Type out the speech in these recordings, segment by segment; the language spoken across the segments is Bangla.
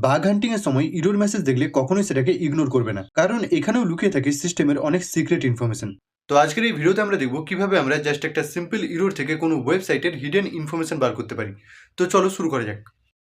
বাগ হান্টিং এর সময় ইরর মেসেজ দেখলে কখনোই সেটাকে ইগনোর করবে না, কারণ এখানেও লুকিয়ে থাকে সিস্টেমের অনেক সিক্রেট ইনফরমেশন। তো আজকের এই ভিডিওতে আমরা দেখব কিভাবে আমরা জাস্ট একটা সিম্পল ইরর থেকে কোনো ওয়েবসাইটের হিডেন ইনফরমেশন বার করতে পারি। তো চলো শুরু করা যাক।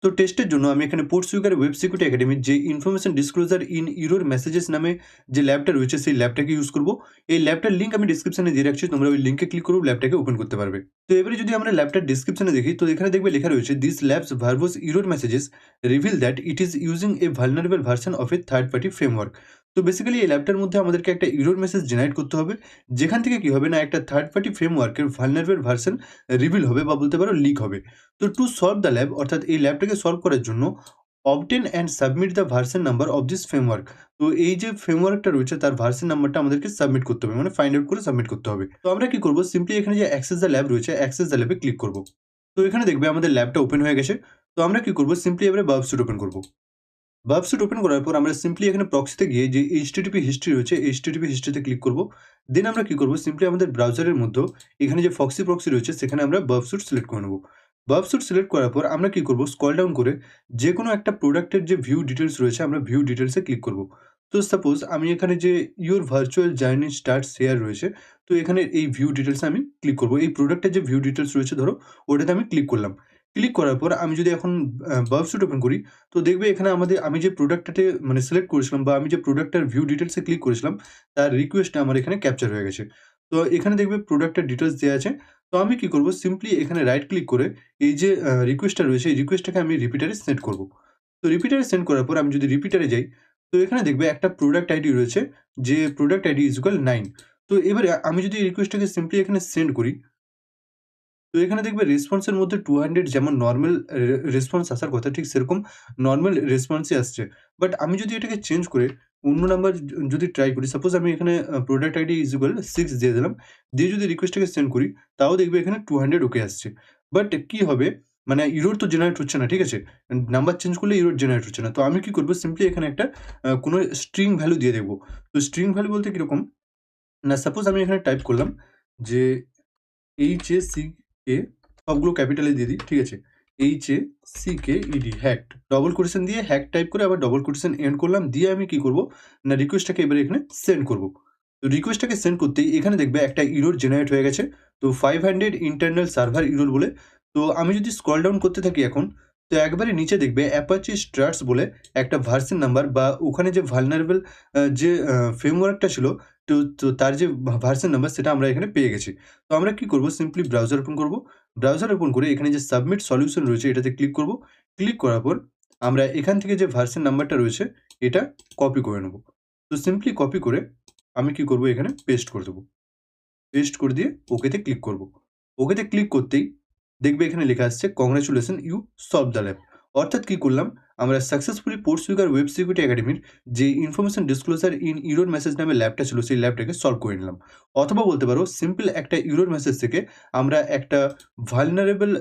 তো টেস্টের জন্য আমি এখানে পোর্টসুগার ওয়েব সিকিউরিটি একাডেমির যে information disclosure in error messages নামে যে ল্যাবটা রয়েছে সেই ল্যাবটাকে ইউজ করব। এই ল্যাবটার লিঙ্ক আমি ডিসক্রিপশনে দিয়ে রাখছি, তোমরা ওই লিঙ্কে ক্লিক করে ল্যাবটাকে ওপেন করতে পারবে। তো এবারে যদি আমরা ল্যাবটার ডিসক্রিপশনে দেখি, তো এখানে দেখবে লেখা রয়েছে this labs verbs error messages reveal that it is using a vulnerable version of A third party framework. তো বেসিক্যালি এই ল্যাবটার মধ্যে আমাদেরকে একটা ইরর মেসেজ জেনারেট করতে হবে, যেখান থেকে কি হবে না, একটা থার্ড পার্টি ফ্রেমওয়ার্কের ভালনারেবল ভার্সন রিভিল হবে বা বলতে পারো লিক হবে। তো টু সলভ দ্য ল্যাব, অর্থাৎ এই ল্যাবটাকে সলভ করার জন্য obtain and submit the version number of this framework. তো এই যে ফ্রেমওয়ার্কটা রয়েছে তার ভার্সন নাম্বারটা আমাদেরকে সাবমিট করতে হবে, মানে ফাইন্ড আউট করে সাবমিট করতে হবে। তো আমরা কি করব, সিম্পলি এখানে যে অ্যাক্সেস দ্য ল্যাব রয়েছে, অ্যাক্সেস দ্য ল্যাবে ক্লিক করব। তো এখানে দেখবে আমাদের ল্যাবটা ওপেন হয়ে গেছে। তো আমরা কি করব, সিম্পলি এবারে বার্ব স্যুট ওপেন করব। বার্ব স্যুট ওপেন করার পর আমরা সিম্পলি এখানে প্রক্সিতে গিয়ে যে এইচটিটিপি হিস্ট্রি রয়েছে, এইচটিটিপি হিস্ট্রিতে ক্লিক করব। দেন আমরা কি করব, সিম্পলি আমাদের ব্রাউজারের মধ্যে এখানে যে ফক্সি প্রক্সি রয়েছে সেখানে আমরা বার্ব স্যুট সিলেক্ট করে নেব। বার্ব স্যুট সিলেক্ট করার পর আমরা কি করব, স্ক্রল ডাউন করে যে কোনো একটা প্রোডাক্টের যে ভিউ ডিটেলস রয়েছে আমরা ভিউ ডিটেলসে ক্লিক করব। তো সাপোজ আমি এখানে যে your virtual journey starts here রয়েছে, তো এখানে এই ভিউ ডিটেলসে আমি ক্লিক করব। এই প্রোডাক্টের যে ভিউ ডিটেলস রয়েছে ধরো, ওটাতে আমি ক্লিক করলাম। ক্লিক করার পর আমি যদি এখন বার্ব স্যুট ওপেন করি, তো দেখবে এখানে আমি যে প্রোডাক্টটাতে মানে সিলেক্ট করেছিলাম বা আমি যে প্রোডাক্টটার ভিউ ডিটেইলসে ক্লিক করেছিলাম, তার রিকোয়েস্টটা আমার এখানে ক্যাপচার হয়ে গেছে। তো এখানে দেখবে প্রোডাক্টের ডিটেইলস দেয়া আছে। তো আমি কি করব, সিম্পলি এখানে রাইট ক্লিক করে এই যে রিকোয়েস্টটা রয়েছে, এই রিকোয়েস্টটাকে আমি রিপিটারে সেন্ড করব। তো রিপিটারে সেন্ড করার পর আমি যদি রিপিটারে যাই, তো এখানে দেখবে একটা প্রোডাক্ট আইডি রয়েছে, যে প্রোডাক্ট আইডি = 9। তো এবারে আমি যদি এই রিকোয়েস্টটাকে সিম্পলি এখানে সেন্ড করি, তো এখানে দেখবে রেসপন্সের মধ্যে 200 যেমন নরমাল রেসপন্স আসার কথা, ঠিক সেরকম নরমাল রেসপন্সই আসছে। বাট আমি যদি এটাকে চেঞ্জ করে অন্য নাম্বার যদি ট্রাই করি, সাপোজ আমি এখানে প্রোডাক্ট আইডি = 6 দিয়ে দিলাম। দিয়ে যদি রিকোয়েস্টটাকে সেন্ড করি, তাও দেখবে এখানে 200 ওকে আসছে। বাট কি হবে, মানে এরর তো জেনারেট হচ্ছে না, ঠিক আছে? নাম্বার চেঞ্জ করলে এরর জেনারেট হচ্ছে না। তো আমি কি করব, সিম্পলি এখানে একটা কোনো স্ট্রিং ভ্যালু দিয়ে দেখব। তো স্ট্রিং ভ্যালু বলতে কিরকম? না, সাপোজ আমি এখানে টাইপ করলাম যে HACK, সবগুলো ক্যাপিটালে দিয়ে দিই, ঠিক আছে? HACKED, hacked. ডবল কোটেশন দিয়ে হ্যাক টাইপ করে আবার ডবল কোটেশন এন্ড করলাম। দিয়ে আমি কি করব, না রিকোয়েস্টটাকে এবারে এখানে সেন্ড করব। তো রিকোয়েস্টটাকে সেন্ড করতেই এখানে দেখবে একটা এরর জেনারেট হয়ে গেছে। তো 500 ইন্টারনাল সার্ভার এরর বলে। তো আমি যদি স্ক্রল ডাউন করতে থাকি এখন, তো একবারে নিচে দেখবে অ্যাপাচি স্টার্স বলে একটা ভার্সন নাম্বার বা ওখানে যে ভালনারেবল যে ফ্রেমওয়ার্কটা ছিল, তো তার যে ভার্সন নাম্বার সেটা আমরা এখানে পেয়ে গেছি। তো আমরা কি করব, সিম্পলি ব্রাউজার ওপেন করব। ব্রাউজার ওপেন করে এখানে যে সাবমিট সলিউশন রয়েছে এটাতে ক্লিক করব। ক্লিক করার পর আমরা এখান থেকে যে ভার্সন নাম্বারটা রয়েছে এটা কপি করে নেব। তো সিম্পলি কপি করে আমি কি করব, এখানে পেস্ট করে দেব। পেস্ট করে দিয়ে ওকেতে ক্লিক করব। ওকেতে ক্লিক করতেই দেখবে এখানে লেখা আসছে congratulation you solve the lab. অর্থাৎ কি করলাম, আমরা সাকসেসফুলি পোর্টসুগার ওয়েব সিকিউরিটি একাডেমির যে information disclosure in error message নামে ল্যাবটা ছিল সেই ল্যাবটাকে সলভ করে নিলাম। অথবা বলতে পারো সিম্পল একটা ইরর মেসেজ থেকে আমরা একটা ভালনারেবল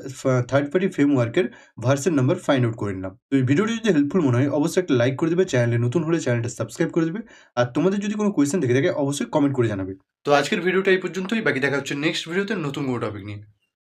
থার্ড পার্টি ফ্রেমওয়ার্কের ভার্সন নাম্বার ফাইন্ড আউট করে নিলাম। তো এই ভিডিওটি যদি হেল্পফুল মনে হয় অবশ্যই একটা লাইক করে দেবে, চ্যানেলে নতুন হলে চ্যানেলটা সাবস্ক্রাইব করে দেবে। আর তোমাদের যদি কোনো কোয়েশ্চেন থেকে থাকে অবশ্যই কমেন্ট করে জানাবে। তো আজকের ভিডিওটা এই পর্যন্তই, বাকি দেখা হচ্ছে নেক্সট ভিডিওতে নতুন কোনো টপিক নিয়ে।